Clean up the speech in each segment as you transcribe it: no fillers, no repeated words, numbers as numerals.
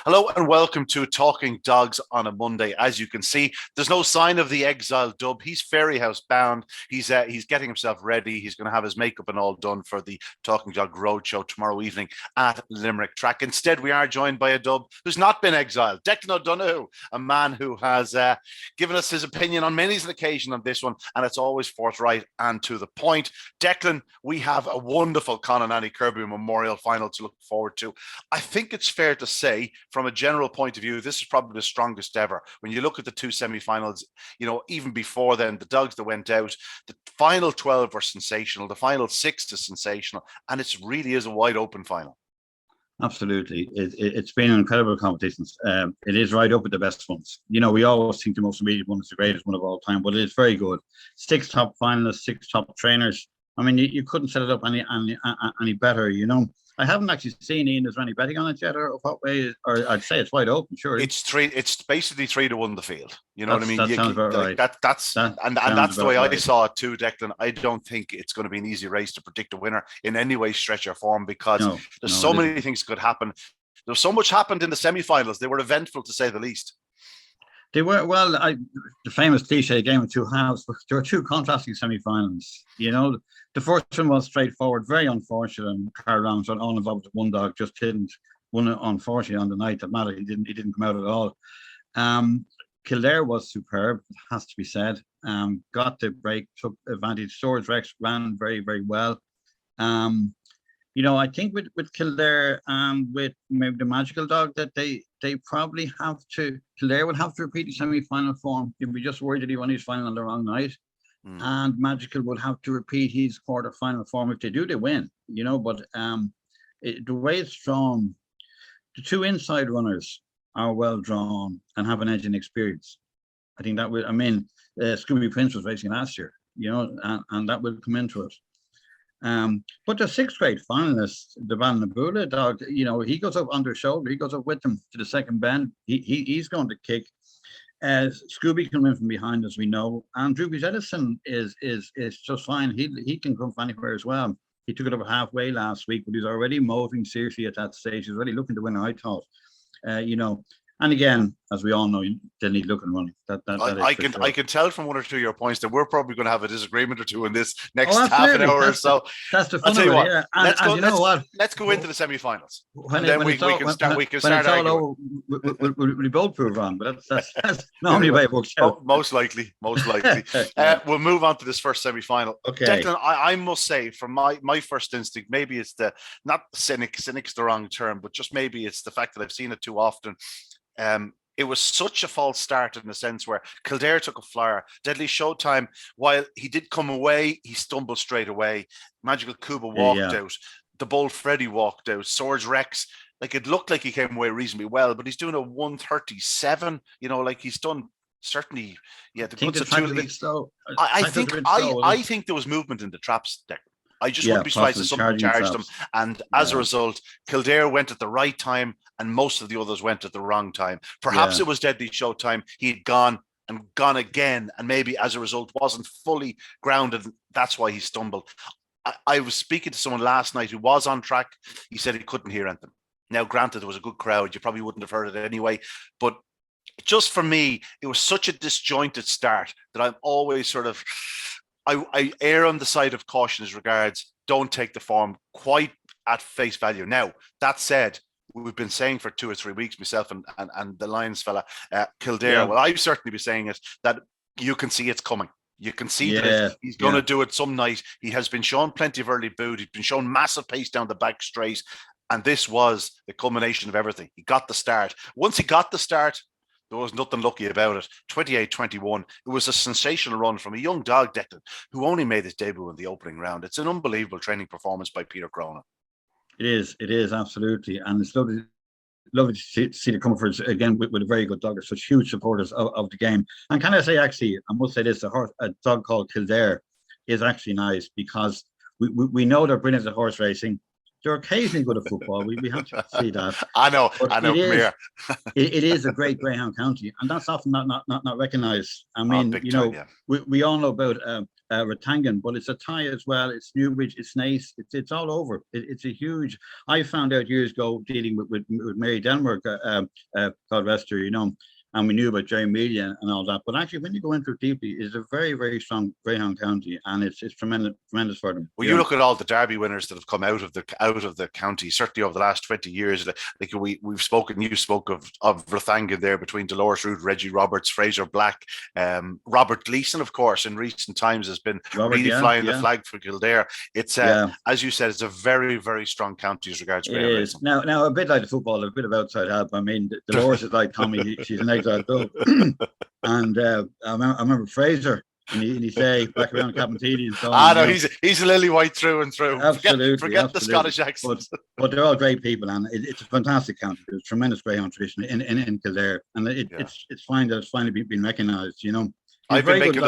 Hello and welcome to Talking Dogs on a Monday. As you can see, there's no sign of the exile dub. He's Fairyhouse bound. He's getting himself ready. He's going to have his makeup and all done for the Talking Dog Roadshow tomorrow evening at Limerick Track. Instead, we are joined by a dub who's not been exiled, Declan O'Donoghue, a man who has given us his opinion on many an occasion on this one, and it's always forthright and to the point. Declan, we have a wonderful Conor Annie Kirby Memorial final to look forward to. I think it's fair to say, from a general point of view, this is probably the strongest ever. When you look at the two semi-finals, even before then, the dogs that went out, the final 12 were sensational, the final 6 is sensational, and it really is a wide open final. Absolutely. It's been an incredible competition. It is right up with the best ones. We always think the most immediate one is the greatest one of all time, but it's very good. 6 top finalists, 6 top trainers. I mean, you couldn't set it up any better, I haven't actually seen, Ian, is there any betting on it yet, or what way? Or I'd say it's wide open, sure. It's basically 3-1 the field. You know what I mean? That sounds about right. That's the way I saw it too, Declan. I don't think it's going to be an easy race to predict a winner in any way, stretch or form, because there's so many things could happen. There's so much happened in the semi-finals. They were eventful, to say the least. They were, the famous cliche game of two halves, but there were two contrasting semi-finals. The first one was straightforward, very unfortunate, and Carl Rams all involved with one dog, just didn't win it, unfortunately, on the night that mattered. He didn't come out at all. Kildare was superb, it has to be said. Got the break, took advantage. Swords Rex ran very, very well. I think with Kildare and with maybe the Magical Dog, that they probably Kildare would have to repeat the semi-final form. You'd be just worried that he won his final on the wrong night. And Magical would have to repeat his quarter-final form. If they do, they win, but the way it's drawn, the two inside runners are well drawn and have an edge in experience. I think that Scooby Prince was racing last year, and that will come into it. But the 6th grade finalist, the Van Nabula dog, he goes up under shoulder, he goes up with them to the second bend. He's going to kick. Scooby can win from behind, as we know, and Drewby's Edison is just fine. He can come from anywhere as well. He took it over halfway last week, but he's already moving seriously at that stage. He's already looking to win, I thought. And again, as we all know, they need look and running. I can tell from one or two of your points that we're probably going to have a disagreement or two in this next half an hour or so. That's the fun of it. Yeah. Let's go into the semi-finals, and then we can start. We can start arguing. We both prove wrong, but that's normally the way it works out. Most likely. We'll move on to this first semi-final. Okay. Declan, I must say, from my first instinct, maybe it's not cynic's the wrong term, but just maybe it's the fact that I've seen it too often. It was such a false start in the sense where Kildare took a flyer. Deadly Showtime, while he did come away, he stumbled straight away. Magical Cuba walked out. The Bold Freddy walked out. Swords Rex, it looked like he came away reasonably well, but he's doing a 1:37. He's done certainly. Yeah, the goods are too. I think there was movement in the traps there. I just wouldn't be surprised if someone charged them. And as a result, Kildare went at the right time and most of the others went at the wrong time. Perhaps it was Deadly Showtime. He'd gone again, and maybe as a result wasn't fully grounded. That's why he stumbled. I was speaking to someone last night who was on track. He said he couldn't hear anything. Now, granted, there was a good crowd. You probably wouldn't have heard it anyway. But just for me, it was such a disjointed start that I'm always sort of... I err on the side of caution as regards don't take the form quite at face value. Now, that said, we've been saying for 2 or 3 weeks, myself and the Lions fella, Kildare, well, I've certainly been saying it, that you can see it's coming. You can see that he's going to do it some night. He has been shown plenty of early boot. He's been shown massive pace down the back straight. And this was the culmination of everything. He got the start. Once he got the start, there was nothing lucky about it. 28-21. It was a sensational run from a young dog, Declan, who only made his debut in the opening round. It's an unbelievable training performance by Peter Cronin. It is absolutely, and it's lovely to see the Comforts again with a very good dog. They're such huge supporters of the game. And can I say, actually, I must say this: a dog called Kildare is actually nice because we know they're brilliant at horse racing. They're occasionally good at football. We have to see that. I know. It is a great Greyhound county, and that's often not recognised. We all know about Ratangan, but it's a tie as well. It's Newbridge, it's Naas, it's all over. It's a huge. I found out years ago dealing with Mary Denmark, God rest her, and we knew about Jerry Media and all that. But actually, when you go into it deeply, it's a very, very strong Greyhound county, and it's tremendous for them. Well, you look at all the Derby winners that have come out of the county, certainly over the last 20 years. Like you spoke of Rathangan there between Dolores Root, Reggie Roberts, Fraser Black, Robert Gleeson, of course, in recent times has been flying the flag for Kildare. It's as you said, it's a very, very strong county as regards Greyhound racing. Now a bit like the football, a bit of outside help. I mean, Dolores is like Tommy; she's an exiled dove. And I remember Fraser. And he say back around Captain and so on. No, he's a lily white through and through. Absolutely, forget the Scottish accent. But they're all great people, and it's a fantastic county. There's tremendous Greyhound tradition in Kildare, and it's fine that it's finally been recognised. I've been making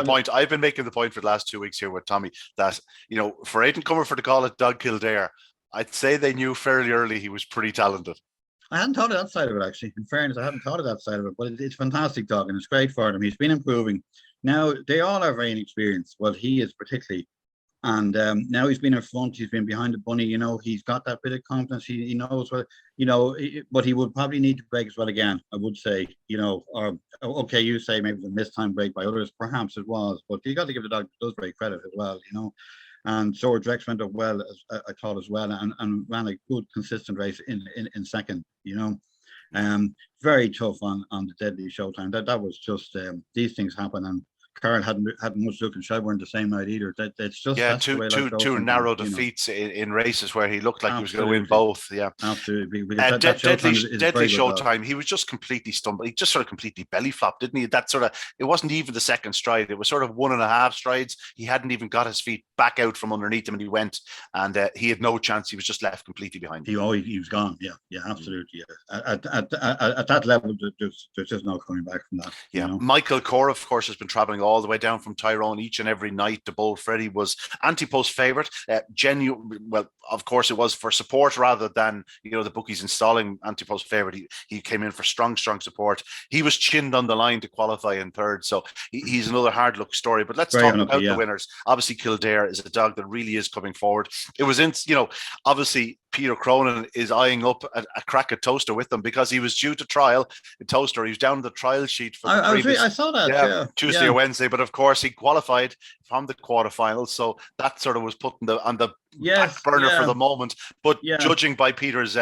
the point for the last 2 weeks here with Tommy that for Aidan Comer for to call it Doug Kildare, I'd say they knew fairly early he was pretty talented. I hadn't thought of that side of it, actually. In fairness, I hadn't thought of that side of it, but it's a fantastic dog, and it's great for him. He's been improving. Now, they all are very inexperienced. Well, he is particularly. And now he's been in front. He's been behind the bunny. He's got that bit of confidence. He knows what, but he would probably need to break as well again, I would say, or, okay, you say maybe the missed time break by others. Perhaps it was, but you got to give the dog those great credit as well, And Sword Rex went up well, I thought as well, and ran a good, consistent race in second, very tough on the deadly Showtime. That was just these things happen, and Carl hadn't much luck in Shelbourne the same night either. That's just two narrow defeats in races where he looked like he was going to win both. Yeah, absolutely. Deadly Showtime. He was just completely stumbled. He just sort of completely belly flopped, didn't he? That sort of, it wasn't even the second stride. It was sort of 1.5 strides. He hadn't even got his feet back out from underneath him, and he went, and he had no chance. He was just left completely behind. He was gone. Yeah, absolutely. Yeah. At that level, there's just no coming back from that. Yeah, Michael Core, of course, has been traveling all the way down from Tyrone each and every night. The Bull Freddy was anti-post favourite. Well, of course, it was for support rather than the bookies installing anti-post favourite. He came in for strong support. He was chinned on the line to qualify in third, so he's another hard luck story. But let's talk about the winners. Obviously, Kildare is a dog that really is coming forward. It was obviously Peter Cronin is eyeing up a crack at Toaster with them because he was due to trial in Toaster. He was down the trial sheet for I saw that Tuesday or Wednesday, but of course he qualified from the quarterfinals, so that sort of was put on the back burner for the moment. But judging by Peter's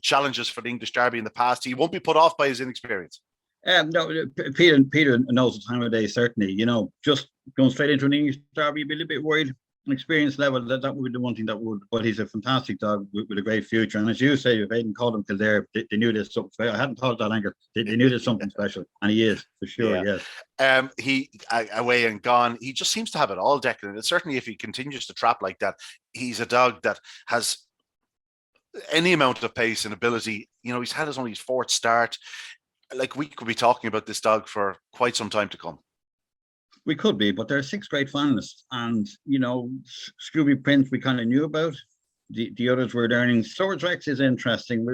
challenges for the English Derby in the past, he won't be put off by his inexperience. No, Peter knows the time of day, certainly. Just going straight into an English Derby, you'd be a little bit worried. Experience level, that would be the one thing that would, but he's a fantastic dog with a great future. And as you say, if Aidan called him Kildare, they knew there's something special. I hadn't thought of that angle. They knew there's something special, and he is for sure. Yes. He away and gone. He just seems to have it all, Declan. And certainly, if he continues to trap like that, he's a dog that has any amount of pace and ability. He's had only his 4th start. Like, we could be talking about this dog for quite some time to come. We could be, but there are 6 great finalists, and Scooby Prince we kind of knew about. The others were learning. Swords Rex is interesting.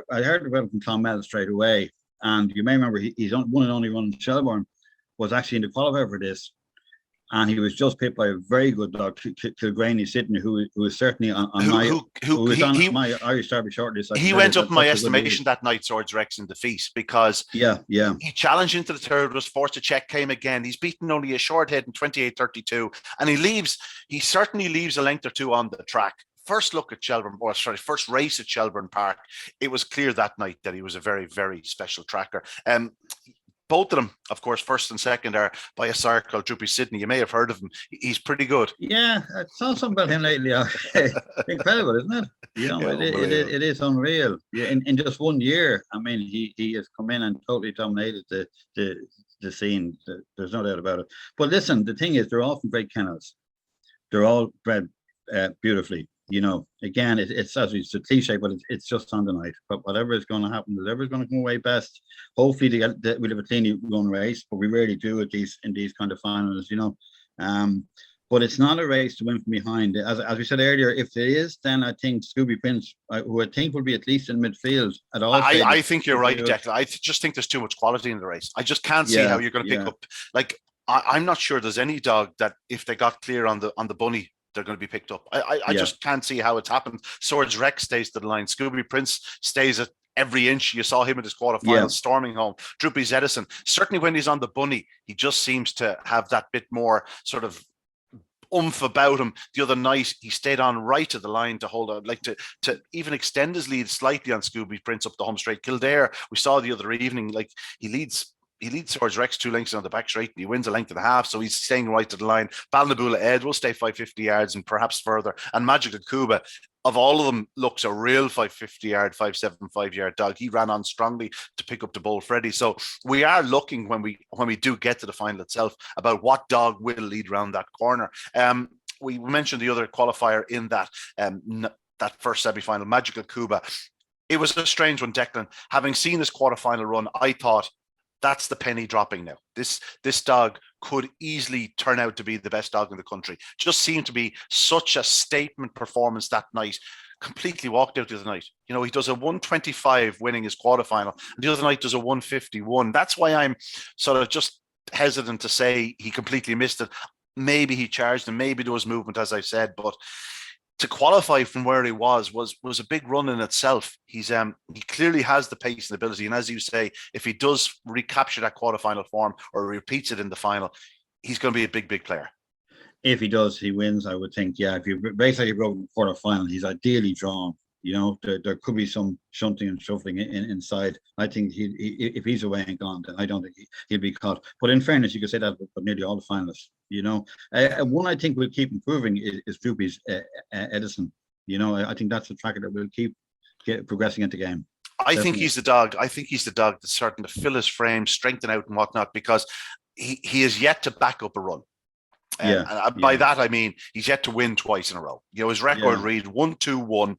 I heard about him from Tom Mel straight away, and you may remember he's one and only one in Shelbourne, was actually in the qualifier for this, and he was just picked by a very good dog, Kilgraney Sidney, who is certainly on my Irish Derby shortlist. He went up in my estimation that night, Swords Rex, in defeat, because he challenged into the third, was forced to check, came again. He's beaten only a short head in 28.32, and he certainly leaves a length or two on the track. First race at Shelbourne Park, it was clear that night that he was a very, very special tracker. Both of them, of course, first and second are by a sire called Droopy Sidney. You may have heard of him. He's pretty good. Yeah, I saw something about him lately. Incredible, isn't it? It is unreal. Yeah, in just 1 year, I mean, he has come in and totally dominated the scene. There's no doubt about it. But listen, the thing is, they're all from great kennels. They're all bred beautifully. Again, it's a cliche, but it's just on the night. But whatever is going to happen, whatever's going to come away best. Hopefully, we'll have a clean run race, but we rarely do in these kind of finals, But it's not a race to win from behind. As we said earlier, if there is, then I think Scooby Prince, who I think will be at least in midfield at all. I think you're right, Declan. I just think there's too much quality in the race. I just can't see how you're going to pick up. Like, I'm not sure there's any dog that if they got clear on the bunny, they're going to be picked up. I Yeah, just can't see how it's happened. Swords Rex stays to the line. Scooby Prince stays at every inch. You saw him at his quarterfinals storming home. Droopy's Edison, certainly when he's on the bunny, he just seems to have that bit more sort of oomph about him. The other night, he stayed on right to the line to hold out, like to even extend his lead slightly on Scooby Prince up the home straight. Kildare, we saw the other evening, like he leads Swords Rex 2 lengths on the back straight and he wins a length and a half, so he's staying right to the line. Balnabula Ed will stay 550 yards and perhaps further, and Magical Cuba, of all of them, looks a real 550 yard 575 yard dog. He ran on strongly to pick up the Bull Freddy. So we are looking, when we do get to the final itself, about what dog will lead around that corner. We mentioned the other qualifier in that that first semi-final, Magical Cuba. It was a strange one, Declan. Having seen this quarterfinal run, I thought, that's the penny dropping now. This dog could easily turn out to be the best dog in the country. Just seemed to be such a statement performance that night. Completely walked out the other night. You know, he does a 125 winning his quarterfinal, and the other night does a 151. That's why I'm sort of just hesitant to say he completely missed it. Maybe he charged and maybe there was movement, as I said, but to qualify from where he was a big run in itself. He clearly has the pace and ability, and as you say, if he does recapture that quarterfinal form or repeats it in the final, he's going to be a big player. If he does, he wins. I would think. Yeah, if you basically broke the quarterfinal, he's ideally drawn. You know, there could be some shunting and shuffling inside. I think if he's away and gone, then I don't think he'll be caught. But in fairness, you could say that for nearly all the finalists. You know, one I think will keep improving is Droopy's Edison. You know, I think that's a tracker that will keep progressing into game. I think he's the dog. I think he's the dog that's starting to fill his frame, strengthen out and whatnot, because he is yet to back up a run. And by that, I mean, he's yet to win twice in a row. You know, his record read 1-2-1,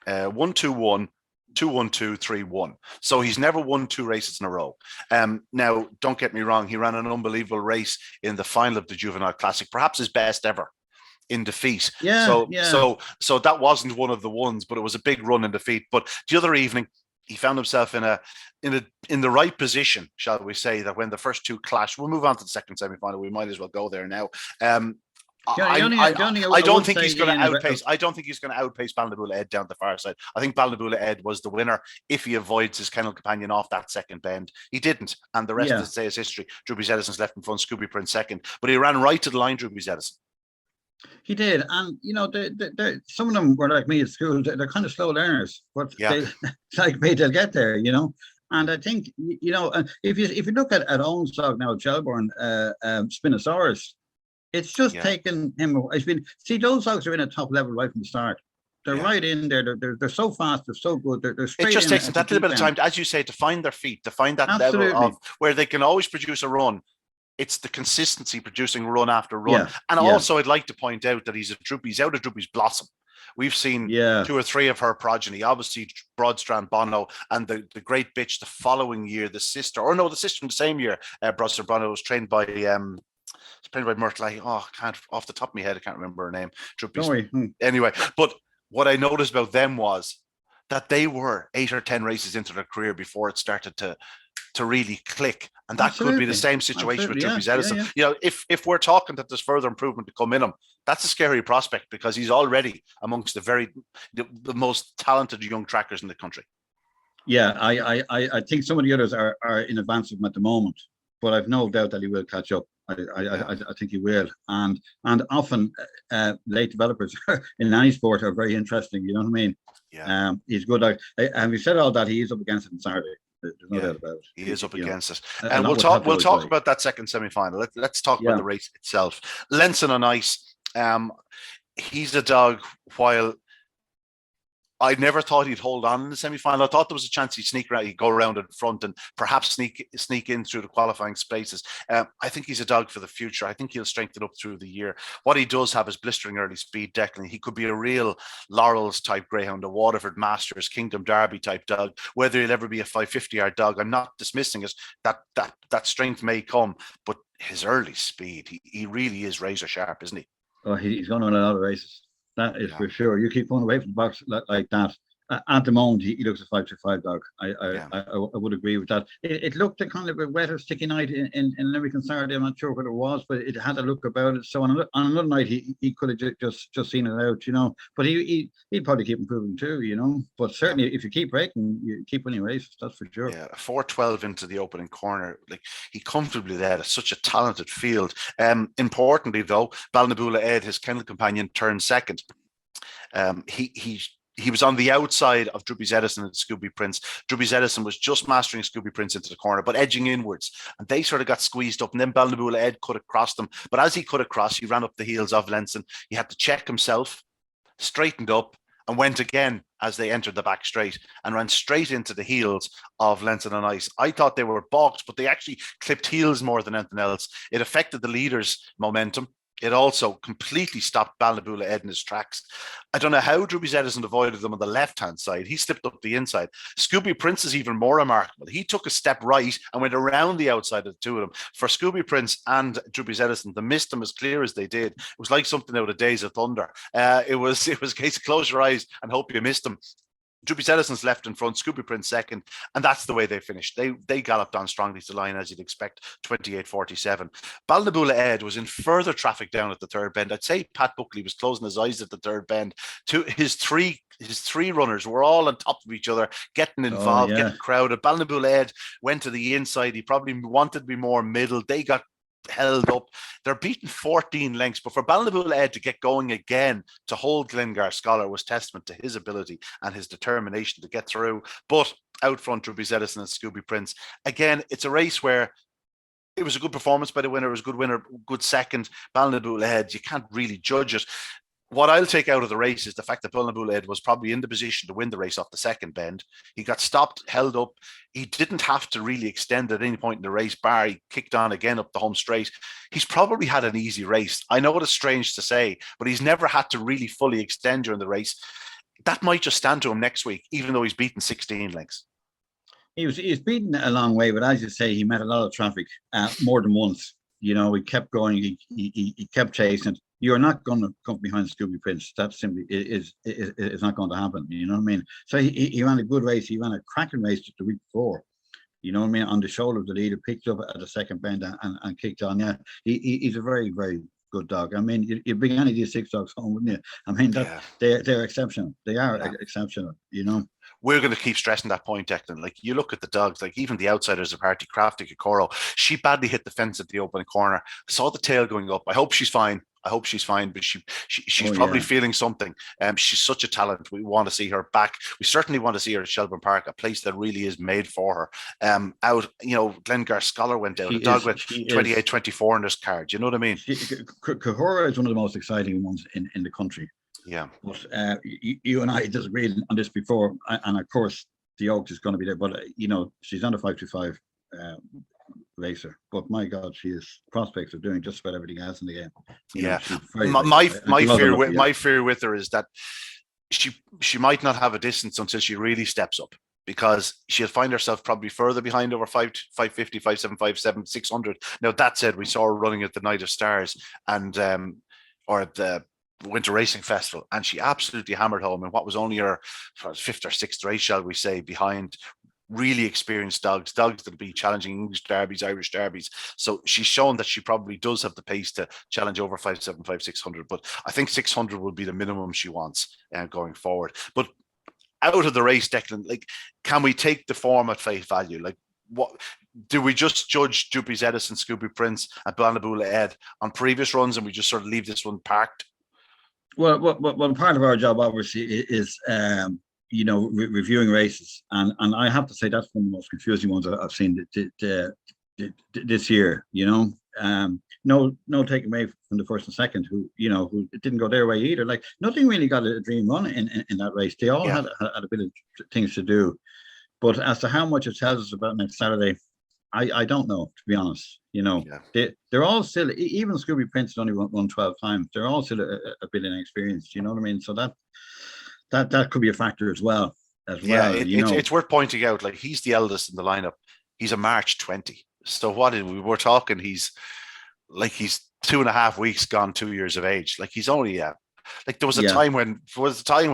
1-2-1, 2-1-2, 3-1. So he's never won 2 races in a row. Now, don't get me wrong. He ran an unbelievable race in the final of the Juvenile Classic, perhaps his best ever in defeat. So that wasn't one of the ones, but it was a big run in defeat. But the other evening, he found himself in the right position, shall we say, that when the first two clashed. We'll move on to the second semi-final. We might as well go there now. I don't think he's going to outpace. I don't think he's going to outpace Balnabula Ed down the far side. I think Balnabula Ed was the winner if he avoids his kennel companion off that second bend. He didn't, and the rest of the day is history. Droopy's Edison's left in front, Scooby Prince second, but he ran right to the line. Droopy's Edison. He did, and you know, some of them were like me at school. They're kind of slow learners, but like me, they'll get there. You know. And I think, you know, if you look at Owen's dog now, Shelbourne, Spinosaurus, it's just taken him. Those dogs are in a top level right from the start. They're right in there. They're so fast. They're so good. They're straight. It just takes them that little bit of time, as you say, to find their feet, to find that level of where they can always produce a run. It's the consistency producing run after run. And also, I'd like to point out that he's out of Droopy's blossom. We've seen 2 or 3 of her progeny, obviously Broadstrand Bono, and the great bitch the following year, the sister from the same year, Broadstrand Bono was trained by Myrtle. I can't, off the top of my head, I can't remember her name. Anyway, but what I noticed about them was that they were 8 or 10 races into their career before it started to really click, and that could be the same situation with Droopy's Edison. You know, if we're talking that there's further improvement to come in him, that's a scary prospect because he's already amongst the most talented young trackers in the country. Yeah, I think some of the others are in advance of him at the moment, but I've no doubt that he will catch up. I think he will, and often late developers in any sport are very interesting. You know what I mean? Yeah. He's good. And we said all that, he is up against it on Saturday. There's no doubt about it. He is up against it. And we'll talk about that second semi-final. Let's talk about the race itself. Lenson on ice. He's a dog, while I never thought he'd hold on in the semi-final. I thought there was a chance he'd sneak around, he'd go around in front and perhaps sneak in through the qualifying spaces. I think he's a dog for the future. I think he'll strengthen up through the year. What he does have is blistering early speed, Declan. He could be a real Laurels type greyhound, a Waterford Masters, Kingdom Derby type dog. Whether he'll ever be a 550-yard dog, I'm not dismissing it. That strength may come, but his early speed, he really is razor sharp, isn't he? Oh, he's going to win a lot of races. That is for sure. You keep going away from the box like that. At the moment, he looks a 5-5 dog. Yeah. I would agree with that. It looked a kind of a wetter, sticky night in Limerick on Saturday. I'm not sure what it was, but it had a look about it. So on another night, he could have just seen it out, you know. But he'd probably keep improving too, you know. But certainly, if you keep breaking, you keep winning races. That's for sure. Yeah, 4:12 into the opening corner, like he comfortably led. It's such a talented field. Importantly, though, Balnabula Ed, his kennel companion, turned second. He was on the outside of Drubby's Edison and Scooby Prince. Drubby's Edison was just mastering Scooby Prince into the corner, but edging inwards. And they sort of got squeezed up. And then Balnabula Ed cut across them. But as he cut across, he ran up the heels of Lenson. He had to check himself, straightened up, and went again as they entered the back straight and ran straight into the heels of Lenson and Ice. I thought they were balked, but they actually clipped heels more than anything else. It affected the leader's momentum. It also completely stopped Balnabula Ed in his tracks. I don't know how Drubby's Edison avoided them on the left-hand side. He slipped up the inside. Scooby Prince is even more remarkable. He took a step right and went around the outside of the two of them. For Scooby Prince and Drubby's Edison, they missed them as clear as they did. It was like something out of Days of Thunder. It was a case of close your eyes and hope you missed them. Drubby's Edison's left in front, Scooby Prince second, and that's the way they finished. They galloped on strongly to the line, as you'd expect, 28-47. Balnabula Ed was in further traffic down at the third bend. I'd say Pat Buckley was closing his eyes at the third bend. His three runners were all on top of each other, getting involved, getting crowded. Balnabula Ed went to the inside. He probably wanted to be more middle. They got held up. They're beaten 14 lengths, but for Balnabula Ed to get going again to hold Glengar Scholar was testament to his ability and his determination to get through. But out front, Drubby's Edison and Scooby Prince. Again, it's a race where it was a good performance by the winner. It was a good winner, good second. Balnabula Ed, you can't really judge it. What I'll take out of the race is the fact that Balnabula Ed was probably in the position to win the race off the second bend. He got stopped, held up. He didn't have to really extend at any point in the race, bar he kicked on again up the home straight. He's probably had an easy race. I know it is strange to say, but he's never had to really fully extend during the race. That might just stand to him next week, even though he's beaten 16 lengths. He's beaten a long way, but as you say, he met a lot of traffic more than once. You know, he kept going. He kept chasing it. You're not going to come behind Scooby Prince. That simply is not going to happen. You know what I mean? So he ran a good race. He ran a cracking race the week before. You know what I mean? On the shoulder of the leader, picked up at the second bend and kicked on. Yeah, he's a very, very good dog. I mean, you'd bring any of these six dogs home, wouldn't you? I mean, they're exceptional. They are exceptional, you know. We're going to keep stressing that point, Declan. Like, you look at the dogs, like even the outsiders of Party, Crafty, Kokoro, she badly hit the fence at the opening corner. Saw the tail going up. I hope she's fine. But she's probably feeling something. She's such a talent. We want to see her back. We certainly want to see her at Shelburne Park, a place that really is made for her. Glengar Scholar went out. The dog went 28-24 in this card. You know what I mean? Kokoro is one of the most exciting ones in the country. Yeah. But you and I disagreed on this before, and of course the Oaks is going to be there. But she's under 5-5 racer. But my God, she has prospects of doing just about everything else in the game. My fear with her is that she might not have a distance until she really steps up, because she'll find herself probably further behind over 550, 575, 600. Now, that said, we saw her running at the Night of Stars or at the Winter Racing Festival, and she absolutely hammered home in what was only her fifth or sixth race, shall we say, behind really experienced dogs that'll be challenging English derbies, Irish derbies. So she's shown that she probably does have the pace to challenge over 575, 600, but I think 600 will be the minimum she wants going forward. But out of the race, Declan, like, can we take the form at face value? Like, what do we just judge Drubby's Edison, Scooby Prince, and Balnabula Ed on previous runs, and we just sort of leave this one parked? Well, part of our job obviously is reviewing races, and I have to say that's one of the most confusing ones I've seen this year. No taking away from the first and second, who didn't go their way either. Like, nothing really got a dream run in that race. They all had a bit of things to do, but as to how much it tells us about next Saturday, I don't know, to be honest. They're all still, even Scooby Prince has only won 12 times. They're all still a bit inexperienced. You know what I mean? So that could be a factor as well. It's worth pointing out, like, he's the eldest in the lineup. He's a March 20. So we're talking, he's 2.5 weeks gone 2 years of age. Like, he's only Like there was a time when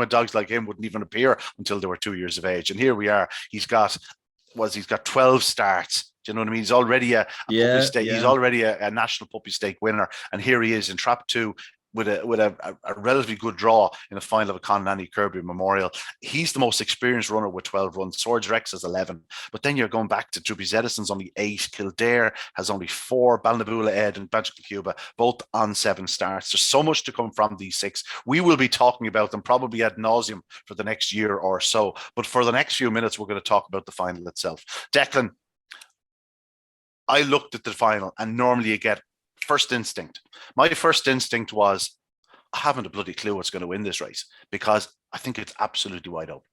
dogs like him wouldn't even appear until they were 2 years of age, and here we are. He's got 12 starts. Do you know what I mean? He's already a puppy stake. He's already a national puppy stake winner, and here he is in Trap 2 with a relatively good draw in the final of a Conlanny Kirby Memorial. He's the most experienced runner with 12 runs. Swords Rex has 11. But then you're going back to Droopy's Edison's only 8. Kildare has only 4. Balnabula Ed and Magical Cuba, both on 7 starts. There's so much to come from these 6. We will be talking about them probably ad nauseum for the next year or so. But for the next few minutes, we're going to talk about the final itself. Declan, I looked at the final, and normally you get first instinct. My first instinct was, I haven't a bloody clue what's going to win this race, because I think it's absolutely wide open.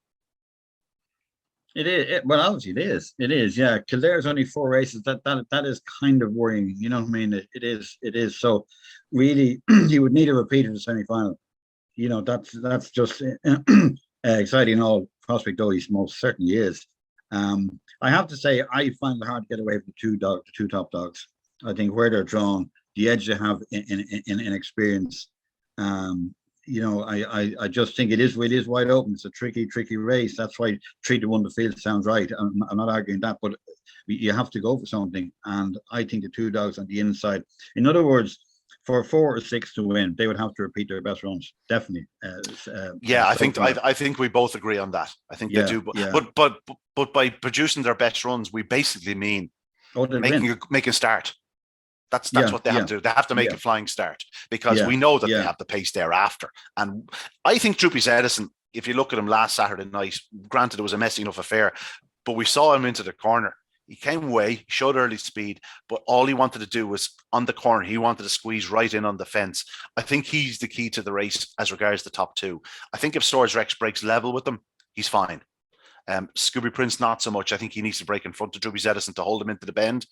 It is. Well, obviously it is. It is. Yeah. Kildare's only 4 races. That is kind of worrying. You know what I mean? It is. So really, you would need a repeat of the semi-final. You know, that's just exciting. All prospect, though, he most certainly is. I have to say, I find it hard to get away from the two top dogs. I think where they're drawn, the edge they have in experience. You know, I just think it is wide open. It's a tricky race. That's why 3-1 the field sounds right. I'm not arguing that, but you have to go for something. And I think the 2 dogs on the inside. In other words, for 4 or 6 to win, they would have to repeat their best runs. Definitely. I think we both agree on that. I think they do. But by producing their best runs, we basically mean making a start. That's what they have to do. They have to make a flying start, because we know that they have the pace thereafter. And I think Droopy's Edison, if you look at him last Saturday night, granted it was a messy enough affair, but we saw him into the corner. He came away, he showed early speed, but all he wanted to do was on the corner. He wanted to squeeze right in on the fence. I think he's the key to the race as regards the top 2. I think if Swords Rex breaks level with them, he's fine. Scooby Prince, not so much. I think he needs to break in front of Droopy's Edison to hold him into the bend.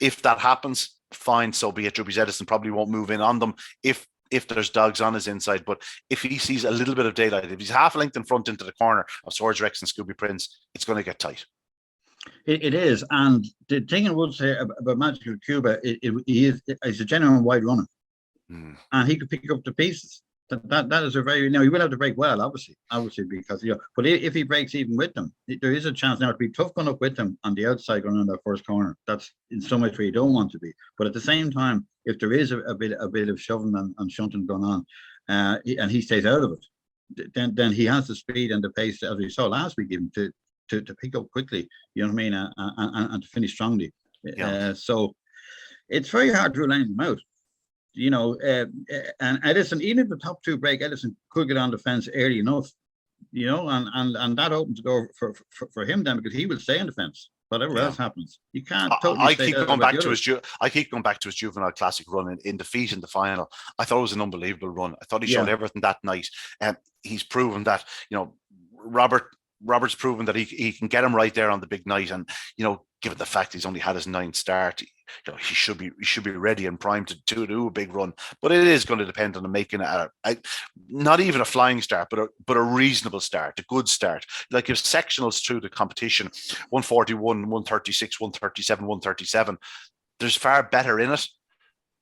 If that happens, fine, so be it. Droopy's Edison probably won't move in on them if there's dogs on his inside. But if he sees a little bit of daylight, if he's half a length in front into the corner of Swords Rex and Scooby Prince, it's going to get tight. It is. And the thing I would say about Magical Cuba, he's a genuine wide runner. And he could pick up the pieces. That is a very, he will have to break well, obviously, because but if he breaks even with them, there is a chance now to be tough going up with them on the outside going on that first corner. That's in so much where you don't want to be. But at the same time, if there is a bit of shoving and shunting going on, and he stays out of it, then he has the speed and the pace, as we saw last week, even to pick up quickly. You know what I mean, and to finish strongly. So it's very hard to rule anything out. You know, and Edison, even if the top 2 break, Edison could get on the fence early enough, you know, and that opens the door for him then, because he will stay on the fence. Whatever else happens, you can't totally. I keep going back to his juvenile classic run in defeat in the final. I thought it was an unbelievable run. I thought he showed everything that night, and he's proven that, you know, Robert's proven that he can get him right there on the big night, and, you know, given the fact he's only had his 9th start, you know, he should be ready and primed to do a big run. But it is going to depend on him making not even a flying start, but a reasonable start, a good start. Like if sectionals through the competition, 141, 136, 137, 137, there's far better in it.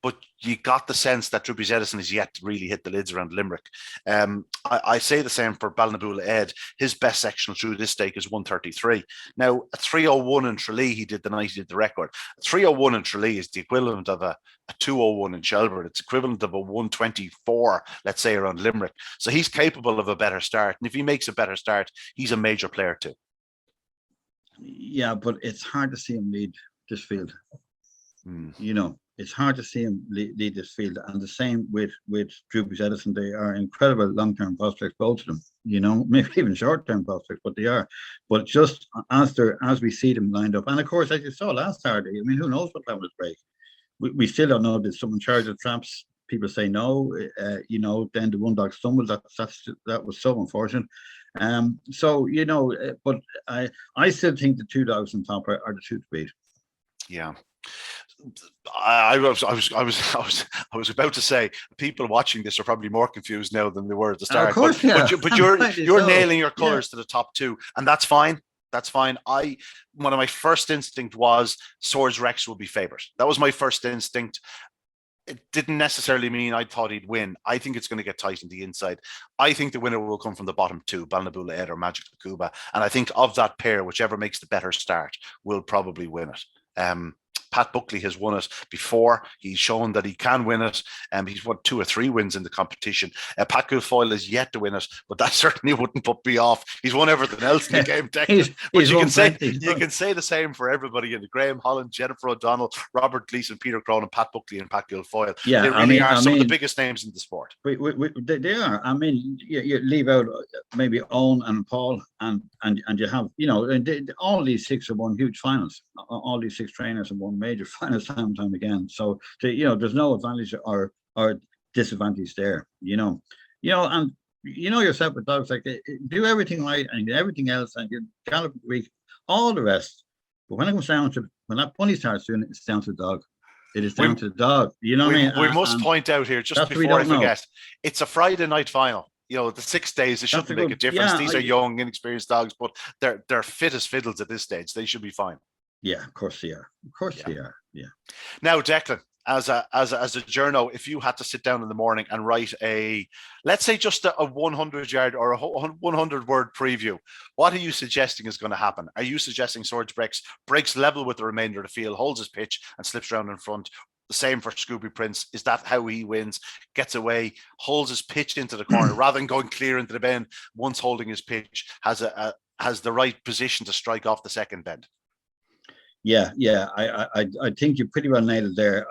But you got the sense that Droopy's Edison is yet to really hit the lids around Limerick. I say the same for Balnabula Ed. His best sectional through this stake is 133. Now, a 301 in Tralee, he did the night he did the record. A 301 in Tralee is the equivalent of a 201 in Shelburne. It's equivalent of a 124, let's say, around Limerick. So he's capable of a better start. And if he makes a better start, he's a major player too. Yeah, but it's hard to see him lead this field. You know, it's hard to see him lead this field, and the same with Droopy's Edison. They are incredible long-term prospects, both of them. You know, maybe even short-term prospects, but they are. But just as we see them lined up, and of course, as you saw last Saturday, I mean, who knows what level is break? We still don't know. Did someone charge the traps? People say no. You know, then the 1 dog stumbled. That was so unfortunate. So you know, but I still think the 2 dogs on top are the 2 to beat. Yeah. I was about to say people watching this are probably more confused now than they were at the start. Of course, but you're nailing your colours to the top 2, and that's fine. That's fine. One of my first instinct was Swords Rex will be favourite. That was my first instinct. it didn't necessarily mean I thought he'd win. I think it's going to get tight on the inside. I think the winner will come from the bottom two, Balnabula Ed or Magic Lakuba. And I think of that pair, whichever makes the better start will probably win it. Pat Buckley has won it before. He's shown that he can win it. He's won 2 or 3 wins in the competition. Pat Guilfoyle is yet to win it, but that certainly wouldn't put me off. He's won everything else in the game, Declan. But you can say the same for everybody in the Graham Holland, Jennifer O'Donnell, Robert Gleeson, Peter Cronin, Pat Buckley, and Pat Guilfoyle. Yeah, they really are some of the biggest names in the sport. They are. I mean, you leave out maybe Owen and Paul, and you have, all these 6 have won huge finals. All these 6 trainers have won major finals time and time again. So there's no advantage or disadvantage there. And yourself with dogs, like, do everything right and everything else, and you gallop week, all the rest. But when it comes down to when that pony starts doing it, it's down to the dog. It is down to the dog. You know what I mean? We must point out here, just before I forget, it's a Friday night final. The 6 days, it shouldn't make a difference. These are young, inexperienced dogs, but they're fit as fiddles at this stage. They should be fine. Yeah, of course they are. Of course they are. Yeah. Now, Declan, as a journo, if you had to sit down in the morning and write let's say just a 100-yard or a 100-word preview, what are you suggesting is going to happen? Are you suggesting Swords breaks level with the remainder of the field, holds his pitch, and slips around in front? The same for Scooby Prince. Is that how he wins? Gets away, holds his pitch into the corner rather than going clear into the bend. Once holding his pitch, has the right position to strike off the second bend. Yeah. I think you pretty well nailed it there.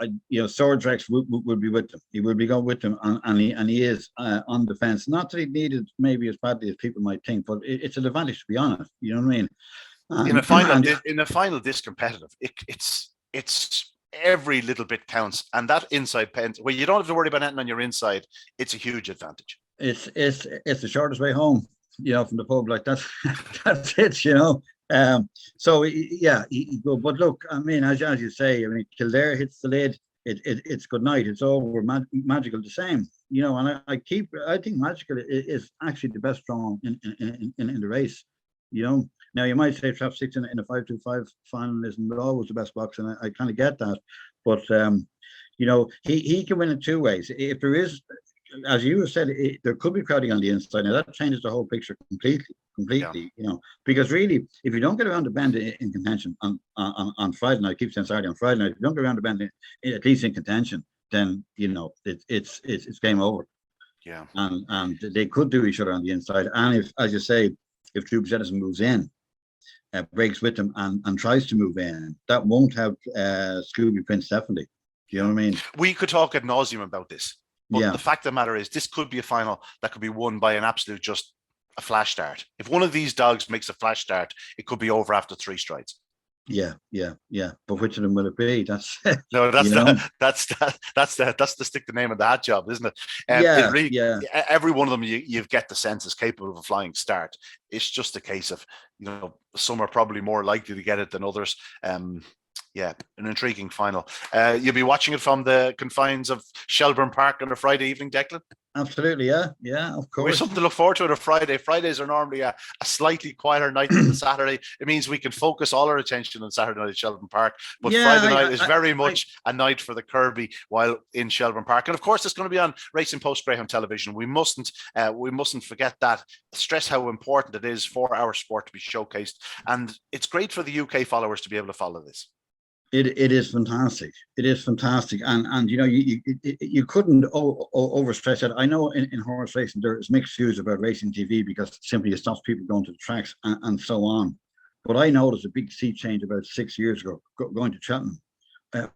Swords Rex would be with them. He would be going with them, and he is on the fence. Not that he needed maybe as badly as people might think, but it's an advantage, to be honest. You know what I mean? In a final this competitive, it's every little bit counts, and that inside pen where you don't have to worry about anything on your inside, it's a huge advantage. It's the shortest way home, from the pub. Like that's it, So yeah, but look, I mean, as you say, I mean, Kildare hits the lid, it's good night, it's over. Magical the same, and I think Magical is actually the best draw in the race. Now you might say Trap 6 in a 5-2-5 final isn't always the best box, and I kind of get that, but he can win it 2 ways. If there is, as you said, there could be crowding on the inside. Now that changes the whole picture completely. Yeah. Because really, if you don't get around the bend in contention on Friday night, I keep saying Saturday, on Friday night, if you don't get around the bend at least in contention, then it's game over. Yeah. And they could do each other on the inside. And if, as you say, if Troops Edison moves in, breaks with them and tries to move in, that won't have Scooby Prince definitely. Do you know what I mean? We could talk ad nauseum about this. But the fact of the matter is, this could be a final that could be won by an absolute just a flash start. If one of these dogs makes a flash start, it could be over after 3 strides. Yeah. But which of them will it be? That's that's the stick the name of the hat job, isn't it? Every one of them, you get the sense is capable of a flying start. It's just a case of some are probably more likely to get it than others. An intriguing final. You'll be watching it from the confines of Shelburne Park on a Friday evening, Declan? Absolutely, yeah, of course. We have something to look forward to on a Friday. Fridays are normally a slightly quieter night than the Saturday. It means we can focus all our attention on Saturday night at Shelburne Park. But Friday night is very much a night for the Kirby while in Shelburne Park. And of course, it's going to be on Racing Post Greyhound television. We mustn't forget that. Stress how important it is for our sport to be showcased. And it's great for the UK followers to be able to follow this. It is fantastic. It is fantastic, and you couldn't overstress it. I know in horse racing there is mixed views about racing TV because simply it stops people going to the tracks and so on. But I noticed a big sea change about 6 years ago going to Cheltenham.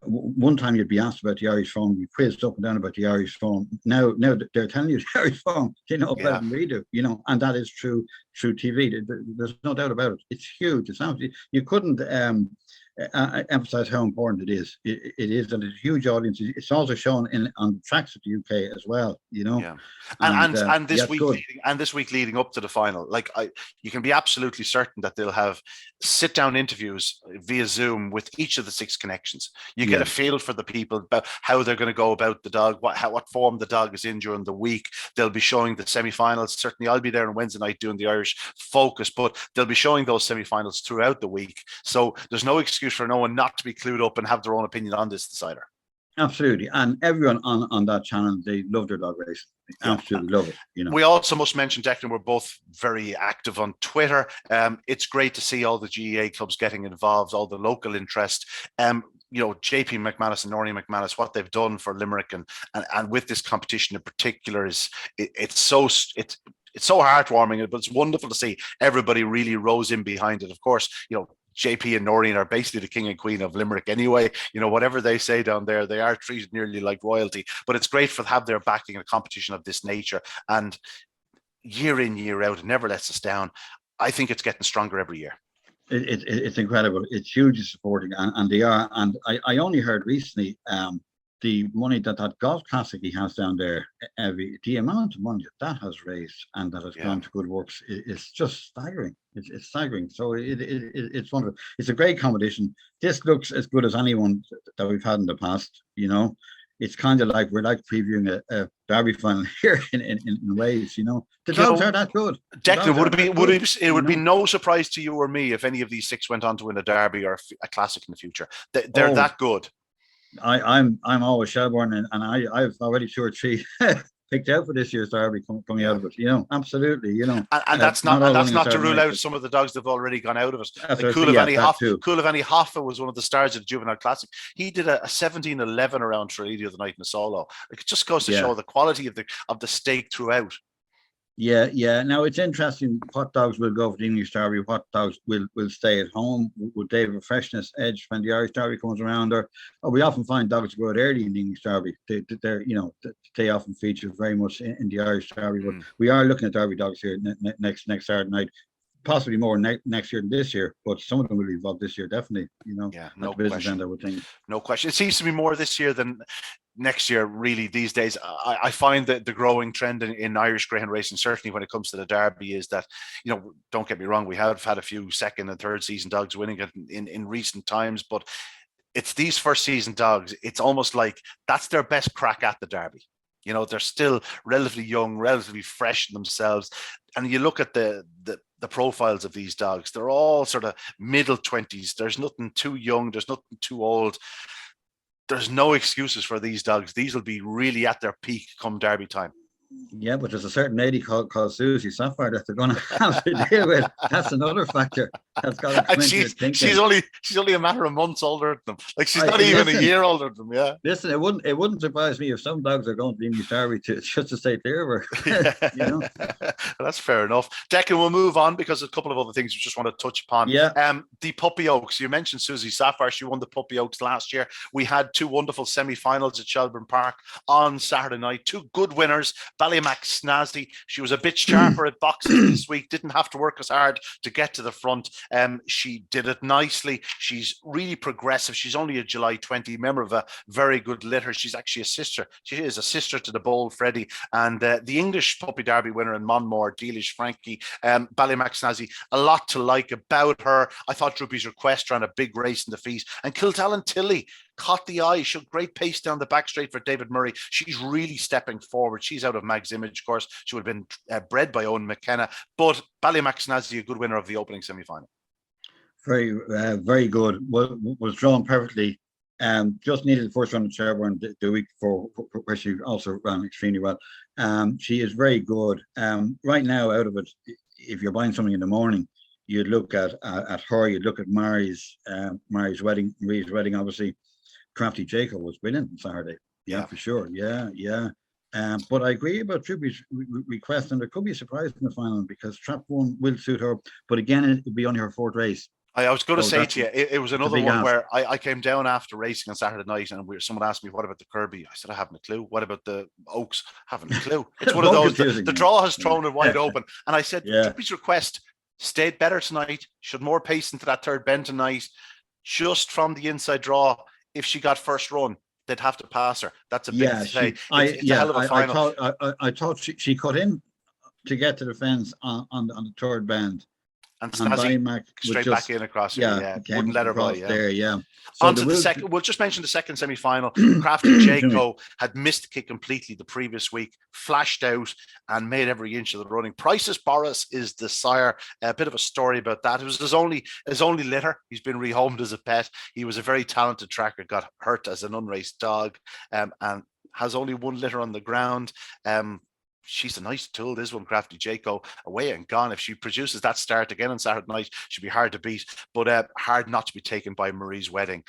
One time you'd be asked about the Irish phone, you quizzed up and down about the Irish phone. Now they're telling you the Irish phone, better than we do, and that is true TV. There's no doubt about it. It's huge. It's absolutely, you couldn't emphasize how important it is. It is, and it's a huge audience. It's also shown on the tracks of the UK as well. And this week leading up to the final, you can be absolutely certain that they'll have sit-down interviews via Zoom with each of the 6 connections. You get a feel for the people about how they're going to go about the dog, what form the dog is in during the week. They'll be showing the semi-finals. Certainly, I'll be there on Wednesday night doing the Irish focus, but they'll be showing those semi-finals throughout the week. So there's no excuse for no one not to be clued up and have their own opinion on this decider. Absolutely. And everyone on that channel, they love their dog racing. They Yeah. absolutely love it. You know. We also must mention, Declan, we're both very active on Twitter. It's great to see all the GEA clubs getting involved, all the local interest. JP McManus and Norrie McManus, what they've done for Limerick and with this competition in particular it's so heartwarming, but it's wonderful to see everybody really rose in behind it. Of course, JP and Noreen are basically the king and queen of Limerick anyway. Whatever they say down there, they are treated nearly like royalty. But it's great to have their backing in a competition of this nature. And year in, year out, it never lets us down. I think it's getting stronger every year. It's incredible. It's hugely supporting, and they are. And I only heard recently the money that golf classic he has down there, the amount of money that has raised and that has gone to good works is just staggering. It's staggering. So it's wonderful. It's a great competition. This looks as good as anyone that we've had in the past. It's kind of like we're previewing a Derby final here in ways. The dogs are that good. Declan, it would be no surprise to you or me if any of these 6 went on to win a Derby or a classic in the future. They're that good. I'm always Shelbourne, and I've already 2 or 3 picked out for this year's Derby coming out of it. Absolutely, and that's not to rule out some of the dogs that have already gone out of it. Kulavani Hoffa was one of the stars of the Juvenile Classic. He did a 17-11 around Tralee the other night in a solo. It just goes to show the quality of the stake throughout. Yeah. Now it's interesting what dogs will go for the English Derby, what dogs will stay at home. Would they have a freshness edge when the Irish Derby comes around? Or we often find dogs go out early in the English Derby. They often feature very much in the Irish Derby. But we are looking at Derby dogs here next Saturday night. Possibly more next year than this year, but some of them will be involved this year, definitely. No question. End, I would think. No question. It seems to be more this year than next year, really, these days. I find that the growing trend in Irish greyhound racing, certainly when it comes to the Derby, is that, don't get me wrong, we have had a few second and third season dogs winning it in recent times, but it's these first season dogs, it's almost like that's their best crack at the Derby. They're still relatively young, relatively fresh in themselves. And you look at the profiles of these dogs, they're all sort of middle 20s. There's nothing too young. There's nothing too old. There's no excuses for these dogs. These will be really at their peak come Derby time. Yeah, but there's a certain lady called Susie Sapphire that they're going to have to deal with. That's another factor that's got to come into thinking. She's only a matter of months older than them. She's not even a year older than them. Yeah. Listen, it wouldn't surprise me if some dogs are going to the English Derby just to stay clear of her. That's fair enough. Declan, we'll move on because there's a couple of other things we just want to touch upon. Yeah. The Puppy Oaks. You mentioned Susie Sapphire. She won the Puppy Oaks last year. We had 2 wonderful semi-finals at Shelbourne Park on Saturday night. 2 good winners. Ballymac Snazzy. She was a bit sharper at boxing this week, didn't have to work as hard to get to the front. She did it nicely. She's really progressive. She's only a July 20 member of a very good litter. She's actually a sister. She is a sister to the Bold Freddy. And the English Puppy Derby winner in Monmore, Dealish Frankie, Ballymac Snazzy, a lot to like about her. I thought Droopy's Request ran a big race in the feet. And Kiltallan Tilly caught the eye, showed great pace down the back straight for David Murray. She's really stepping forward. She's out of Mag's Image, of course. She would have been bred by Owen McKenna, but Ballymac Snazzy, a good winner of the opening semi-final. Very good. Was drawn perfectly. Just needed the first run at Shelbourne the week before, where she also ran extremely well. She is very good. Right now, out of it, if you're buying something in the morning, you'd look at her. You'd look at Mary's wedding, Marie's wedding, obviously. Crafty Jacob was brilliant on Saturday. Yeah, for sure. Yeah. But I agree about Droopy's Request, and there could be a surprise in the final because Trap 1 will suit her. But again, it will be only her 4th race. I was going to say to you, it was another one where I came down after racing on Saturday night, and someone asked me, what about the Kirby? I said, I haven't a clue. What about the Oaks? Haven't a clue. It's one of those, the draw has thrown it wide open. And I said, Droopy's Request stayed better tonight, showed more pace into that third bend tonight, just from the inside draw. If she got first run, they'd have to pass her. That's a big say. It's a hell of a final. I thought she cut in to get to the fence on the third bend. And And Snazzy Ballymac straight just, back in across here. Yeah, came wouldn't let her by. across Yeah. there. Yeah. So On to the second, we'll just mention the second semi-final. Crafty Jaco had missed the kick completely the previous week, flashed out and made every inch of the running. Price's Boris is the sire. A bit of a story about that. It was his only litter. He's been rehomed as a pet. He was a very talented tracker, got hurt as an unraced dog, and has only one litter on the ground. She's a nice tool, this one, Crafty Jaco, away and gone. If she produces that start again on Saturday night, she'll be hard to beat, but hard not to be taken by Marie's Wedding.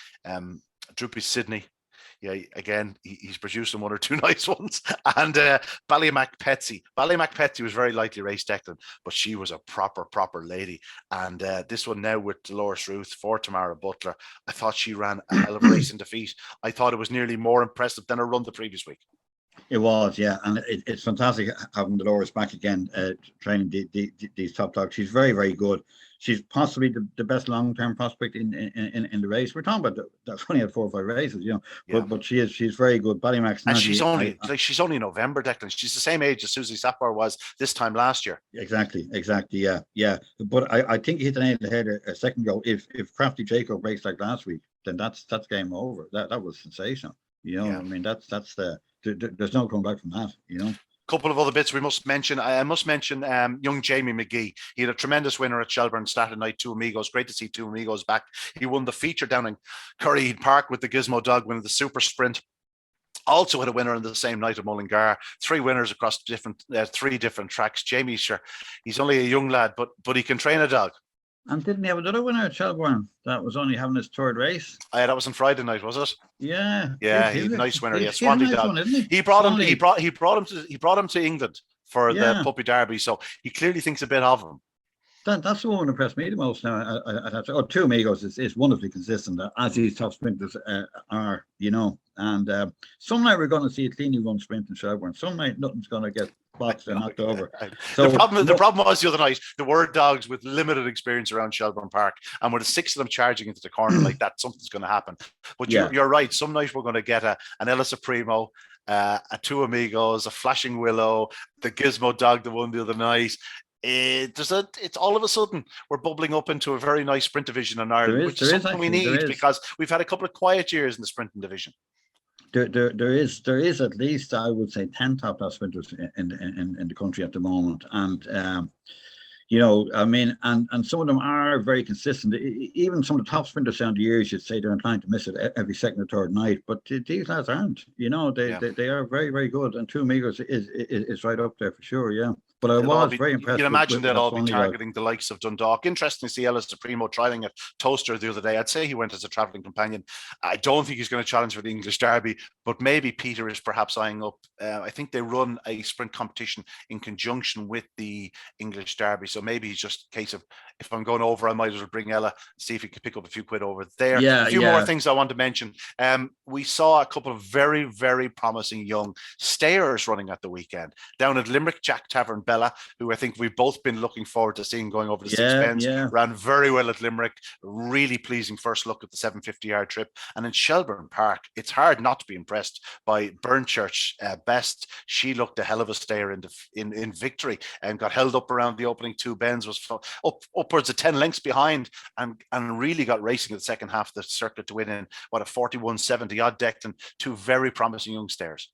Droopy Sydney, yeah, again, he's producing one or two nice ones. And Ballymac Petsy. Ballymac Petsy was very lightly raced, Declan, but she was a proper lady. And this one now with Dolores Ruth for Tamara Butler, I thought she ran a hell of a race in defeat. I thought it was nearly more impressive than her run the previous week. It was, yeah, and it's fantastic having Dolores back again, training these top dogs. She's very good. She's possibly the best long-term prospect in the race. We're talking about that's only had 4 or 5 races, but she's very good. Ballymac, and she's only November, Declan. She's the same age as Susie Sapphire was this time last year. Exactly, yeah. But I think you hit the nail on the head a second ago. If Crafty Jaco breaks like last week, then that's game over. That was sensational. I mean, that's there's no coming back from that. Couple of other bits we must mention. I must mention young Jamie Mcgee. He had a tremendous winner at Shelburne Saturday night, Two Amigos. Great to see Two Amigos back. He won the feature down in Curryhead Park with the Gizmo Dog, winning the super sprint. Also had a winner on the same night at Mullingar. 3 winners across 3 different tracks. Jamie, sure, he's only a young lad, but he can train a dog. And didn't he have another winner at Shelburne that was only having his 3rd race? That was on Friday night, was it? Yeah. He's a nice winner. He's Swansea nice dog. One, isn't he brought him to England for the Puppy Derby, so he clearly thinks a bit of him. That's the one that impressed me the most now. Two Amigos is wonderfully consistent, as these top sprinters are, And some night we're going to see a cleanly run sprint in Shelburne. Some night nothing's going to get boxed and knocked over. So the problem was the other night, there were dogs with limited experience around Shelburne Park, and with the 6 of them charging into the corner like that, something's going to happen. But you're right. Some night we're going to get an Elisa Primo, a Two Amigos, a Flashing Willow, the Gizmo Dog that won the other night. It's all of a sudden we're bubbling up into a very nice sprint division in Ireland, which is something we need because we've had a couple of quiet years in the sprinting division. There is at least, I would say, 10 top sprinters in the country at the moment, and I mean, and some of them are very consistent. Even some of the top sprinters down the years, you'd say they're inclined to miss it every second or third night, but these lads aren't. They are very good, and Two Amigos is right up there for sure. Yeah. But I was very impressed. You can imagine they'll all be targeting the likes of Dundalk. Interesting to see Ellis Primo trialing at Toaster the other day. I'd say he went as a travelling companion. I don't think he's going to challenge for the English Derby, but maybe Peter is perhaps eyeing up. I think they run a sprint competition in conjunction with the English Derby. So maybe he's just a case of, if I'm going over, I might as well bring Ella, see if he can pick up a few quid over there. A few more things I want to mention. We saw a couple of very, very promising young stayers running at the weekend. Down at Limerick, Jack Tavern Bella, who I think we've both been looking forward to seeing going over the 6 bends, ran very well at Limerick. Really pleasing first look at the 750-yard trip. And in Shelburne Park, it's hard not to be impressed by Burnchurch Best. She looked a hell of a stayer in victory and got held up around the opening 2 bends, was upwards of 10 lengths behind, and really got racing in the second half of the circuit to win in a 41.70 odd deck, and 2 very promising young stayers.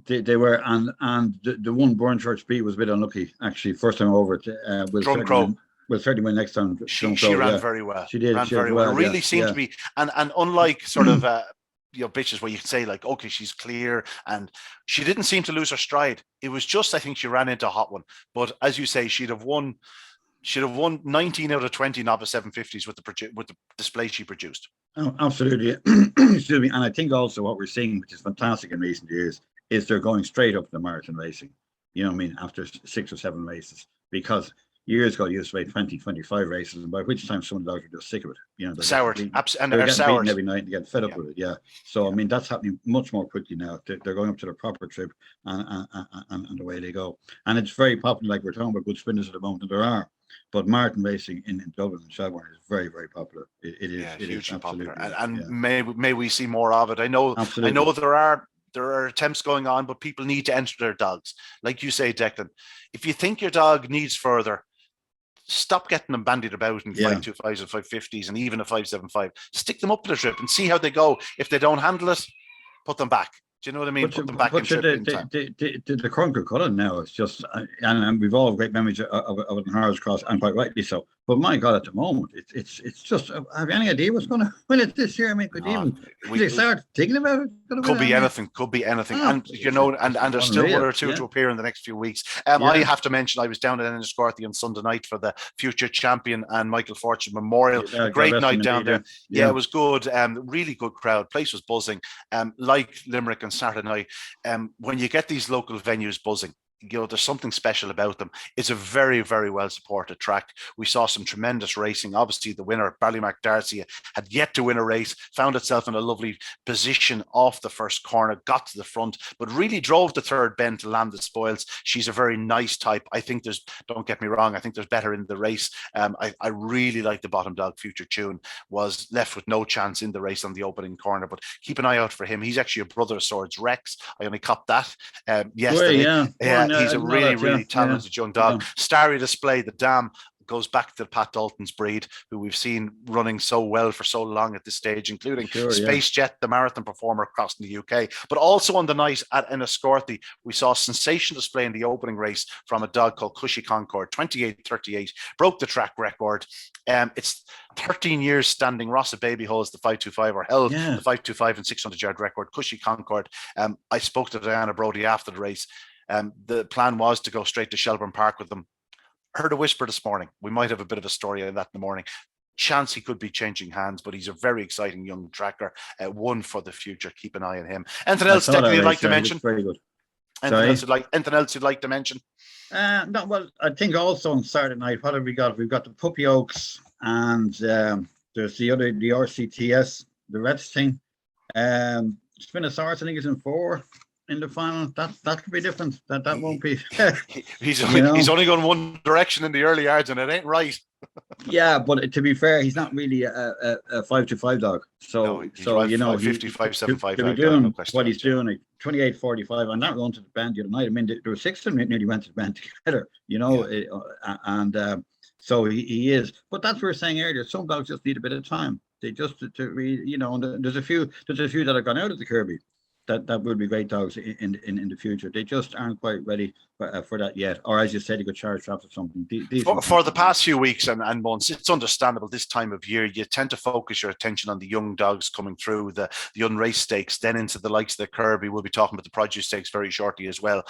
They were, and the one Burnchurch beat was a bit unlucky, actually. First time over with Drumcrow. Will certainly win next time. She ran very well. She did. Ran very well. It really seemed to be, and unlike sort of bitches where you could say like, okay, she's clear, and she didn't seem to lose her stride. It was just, I think she ran into a hot one. But as you say, she'd have won 19 out of 20 novice 750s with the display she produced. Oh, absolutely. Excuse me. And I think also what we're seeing, which is fantastic in recent years, is they're going straight up the marathon racing. You know what I mean? After 6 or 7 races, because years ago, you used to wait 20, 25 races, and by which time some of the dogs were just sick of it. Soured. And they're getting soured every night and getting fed up with it. Yeah. So I mean, that's happening much more quickly now. They're going up to the proper trip, and away they go. And it's very popular. Like we're talking about good sprinters at the moment, and there are. But marathon racing in Dublin and Shelburne is very, very popular. It is hugely popular, and may we see more of it. I know there are attempts going on, but people need to enter their dogs. Like you say, Declan, if you think your dog needs further, Stop getting them bandied about in 525s and 550s and even a 575. Stick them up to the trip and see how they go. If they don't handle it, put them back. Do you know what I mean? Put them back in trip in time. The current curriculum now is just, and we've all great memories of it in Harrods Cross, and quite rightly so. But my God, at the moment, it's just. Have you any idea what's going to win it this year? I mean, could you start thinking about it? Could be anything. Could be anything. And you know, and there's still one or two to appear in the next few weeks. I have to mention, I was down at Enniscorthy on Sunday night for the future champion and Michael Fortune Memorial. A great night down there. Yeah, it was good. Really good crowd. Place was buzzing. Like Limerick on Saturday night. When you get these local venues buzzing, you know, there's something special about them. It's a very, very well supported track. We saw some tremendous racing. Obviously, the winner, Ballymac Darcy, had yet to win a race, found itself in a lovely position off the first corner, got to the front, but really drove the third bend to land the spoils. She's a very nice type. I think don't get me wrong, I think there's better in the race. I really like the bottom dog, Future Tune, was left with no chance in the race on the opening corner, but keep an eye out for him. He's actually a brother of Swords, Rex. I only copped that yesterday. He's a really talented young dog. Starry Display, the dam, goes back to Pat Dalton's breed, who we've seen running so well for so long at this stage, including Space Jet, the marathon performer across the UK. But also on the night at Enniscorthy, we saw a sensational display in the opening race from a dog called Cushy Concord, 28:38, broke the track record. It's 13 years standing. Rossa Baby holds the 525 or held the 525 and 600-yard record. Cushy Concord. I spoke to Diana Brody after the race. The plan was to go straight to Shelburne Park with them. Heard a whisper this morning. We might have a bit of a story on that in the morning. Chance he could be changing hands, but he's a very exciting young tracker. One for the future. Keep an eye on him. Anything else, Declan, you'd like to mention? Very good. Anything else you'd like to mention? No, well, I think also on Saturday night, what have we got? We've got the Puppy Oaks, and there's the RCTS, the Reds thing. Spinosaurus, I think, is in 4 in the final. That could be different. That won't be. He's only going one direction in the early yards, and it ain't right. Yeah, but to be fair, he's not really a 525 dog. So you know, 55, 75. He'll be doing what he's doing, like 28:45, and that run to the bend the other night. I mean, there were 6 of them nearly went to the bend together. You know, so he is. But that's what we were saying earlier. Some dogs just need a bit of time. They just to read. You know, and there's a few that have gone out of the Kirby. That will be great dogs in the future. They just aren't quite ready for that yet. Or as you said, you could charge traps or something. For the past few weeks and months, it's understandable this time of year, you tend to focus your attention on the young dogs coming through the unraced stakes, then into the likes of the Kirby. We'll be talking about the produce stakes very shortly as well.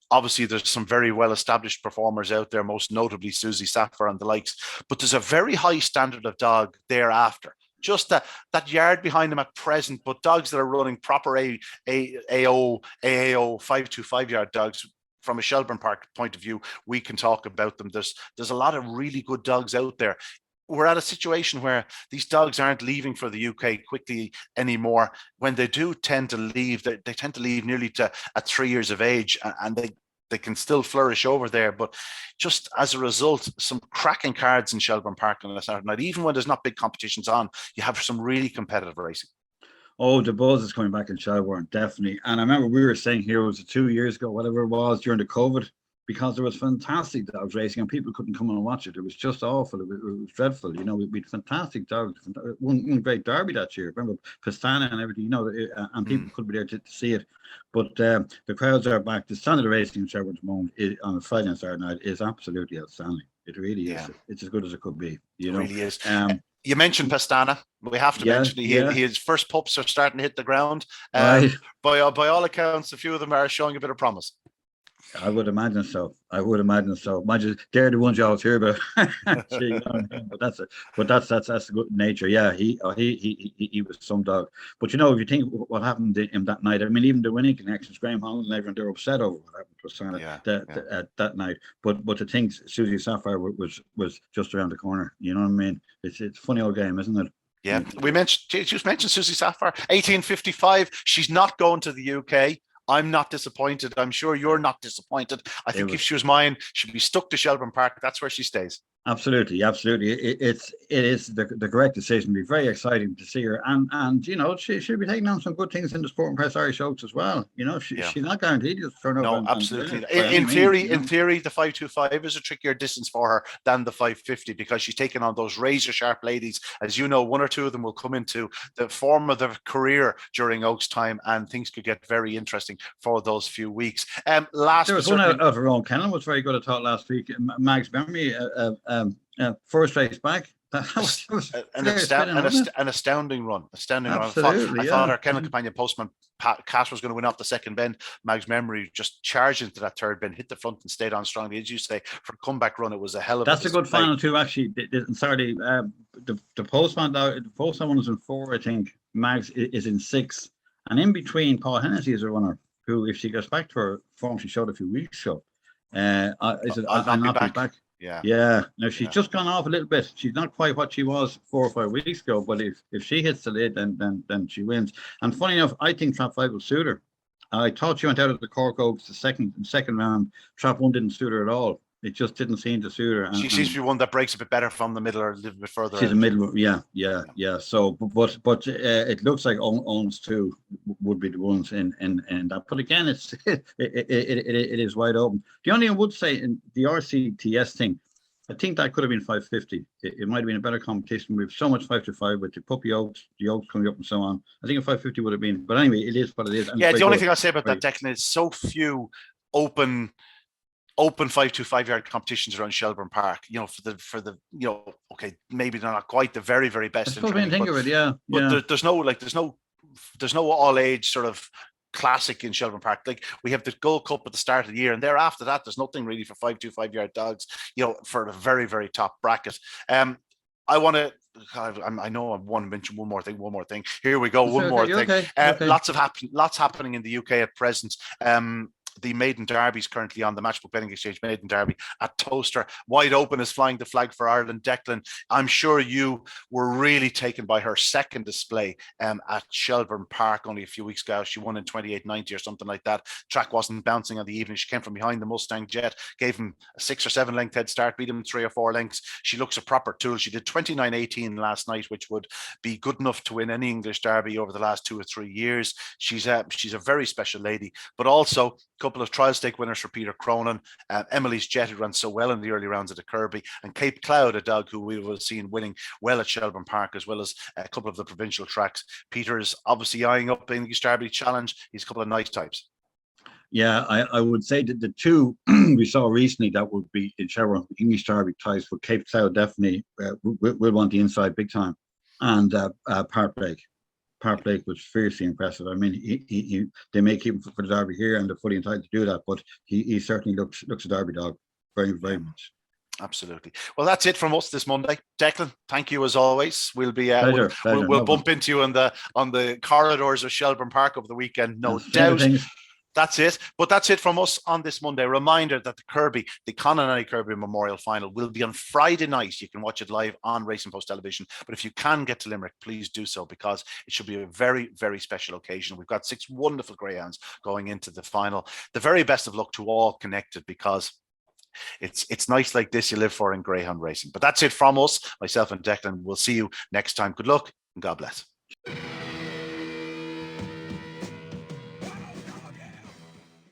Obviously, there's some very well-established performers out there, most notably Susie Sapphire and the likes. But there's a very high standard of dog thereafter. Just that yard behind them at present, but dogs that are running proper AAO 525-yard dogs. From a Shelburne Park point of view, we can talk about them. There's a lot of really good dogs out there. We're at a situation where these dogs aren't leaving for the UK quickly anymore. When they do tend to leave, they tend to leave nearly at 3 years of age, and they can still flourish over there. But just as a result, some cracking cards in Shelburne Park on a Saturday night. Even when there's not big competitions on, you have some really competitive racing. Oh, the buzz is coming back in Shelburne, definitely. And I remember we were saying here, was it 2 years ago, whatever it was, during the COVID, because there was fantastic dogs racing and people couldn't come and watch it. It was just awful. It was dreadful. You know, we had fantastic dogs. One great derby that year. Remember Pastana and everything, you know, and people could be there to see it. But the crowds are back. The standard of racing in Shelburne at the moment on a Friday and Saturday night is absolutely outstanding. It really is. It's as good as it could be. You know, it really is. You mentioned Pastana. We have to mention his first pups are starting to hit the ground. Right. By all accounts, a few of them are showing a bit of promise. I would imagine so. Imagine they're the ones you always hear about. but that's a good nature. Yeah, he was some dog. But you know, if you think what happened to him that night, I mean, even the winning connections, Graham Holland and everyone, they're upset over what happened to that night. But to think Susie Sapphire was just around the corner. You know what I mean? It's a funny old game, isn't it? Yeah, you just mentioned Susie Sapphire, 1855. She's not going to the UK. I'm not disappointed. I'm sure you're not disappointed. I think if she was mine, she'd be stuck to Shelburne Park. That's where she stays. Absolutely, absolutely. It is the correct decision. It'll be very exciting to see her, and you know she'll be taking on some good things in the Sport and Press Irish Oaks as well. You know, Yeah. she's not guaranteed to turn up No, and win absolutely. it by any means. You In know, theory, the 525 is a trickier distance for her than the 550 because she's taken on those razor sharp ladies. As you know, one or two of them will come into the form of their career during Oaks time, and things could get very interesting for those few weeks. Last, there was one out of her own. Kennel was very good at thought last week. Mag's memory, first race back. That was an astounding run. Astounding run. Absolutely, I thought our kennel companion Postman Cash was going to win off the second bend. Mag's memory just charged into that third bend, hit the front and stayed on strongly. As you say, for a comeback run, it was a hell of That's a good final too, actually. Sorry, the Postman one is in 4, I think. Mags is in 6. And in between, Paul Hennessy is a runner who, if she goes back to her form she showed a few weeks ago, I'll not be back. Yeah. Now she's just gone off a little bit. She's not quite what she was 4 or 5 weeks ago. But if she hits the lid, then she wins. And funny enough, I think Trap 5 will suit her. I thought she went out of the Cork Oaks the second round. Trap 1 didn't suit her at all. It just didn't seem to suit her. She seems to be one that breaks a bit better from the middle or a little bit further. She's a middle, yeah. So, but it looks like Owens too would be the ones in that. But again, it is wide open. The only thing I would say in the RCTS thing, I think that could have been 550. It might have been a better competition. We have so much 5-5 with the puppy oaks, the oaks coming up and so on. I think a 550 would have been. But anyway, it is what it is. Yeah, the only thing I'll say about that, Declan, is so few open 5-5 yard competitions around Shelburne Park. You know, for the okay, maybe they're not quite the very, very best. I suppose think of it, yeah. But there's no all age sort of classic in Shelburne Park. Like we have the Gold Cup at the start of the year, and thereafter that there's nothing really for 5-5 yard dogs. You know, for the very, very top bracket. I want to. I know I want to mention one more thing. Here we go. One more thing. Okay. Lots happening in the UK at present. The Maiden Derby is currently on the Matchbook Betting Exchange. Maiden Derby at Toaster. Wide Open is flying the flag for Ireland. Declan, I'm sure you were really taken by her second display at Shelburne Park only a few weeks ago. She won in 28.90 or something like that. Track wasn't bouncing on the evening. She came from behind the Mustang Jet, gave him a 6 or 7 length head start, beat him 3 or 4 lengths. She looks a proper tool. She did 29.18 last night, which would be good enough to win any English Derby over the last 2 or 3 years. She's a very special lady, but also couple of trial stake winners for Peter Cronin, Emily's Jet, who ran so well in the early rounds at the Kirby, and Cape Cloud, a dog who we will have seen winning well at Shelburne Park, as well as a couple of the provincial tracks. Peter is obviously eyeing up the English Derby Challenge. He's a couple of nice types. Yeah, I would say that the two we saw recently that would be in Shelburne English Derby ties, but Cape Cloud definitely will want the inside big time, and Park Blake was fiercely impressive. I mean, they may keep him for the Derby here, and they're fully entitled to do that. But he certainly looks a Derby dog, very, very much. Absolutely. Well, that's it from us this Monday. Declan, thank you as always. We'll be pleasure. We'll bump into you on the corridors of Shelburne Park over the weekend, no doubt. That's it. But that's it from us on this Monday. A reminder that the Kirby, the Conor Kirby Memorial Final, will be on Friday night. You can watch it live on Racing Post Television. But if you can get to Limerick, please do so, because it should be a very, very special occasion. We've got 6 wonderful greyhounds going into the final. The very best of luck to all connected, because it's nice like this you live for in greyhound racing. But that's it from us, myself and Declan. We'll see you next time. Good luck and God bless.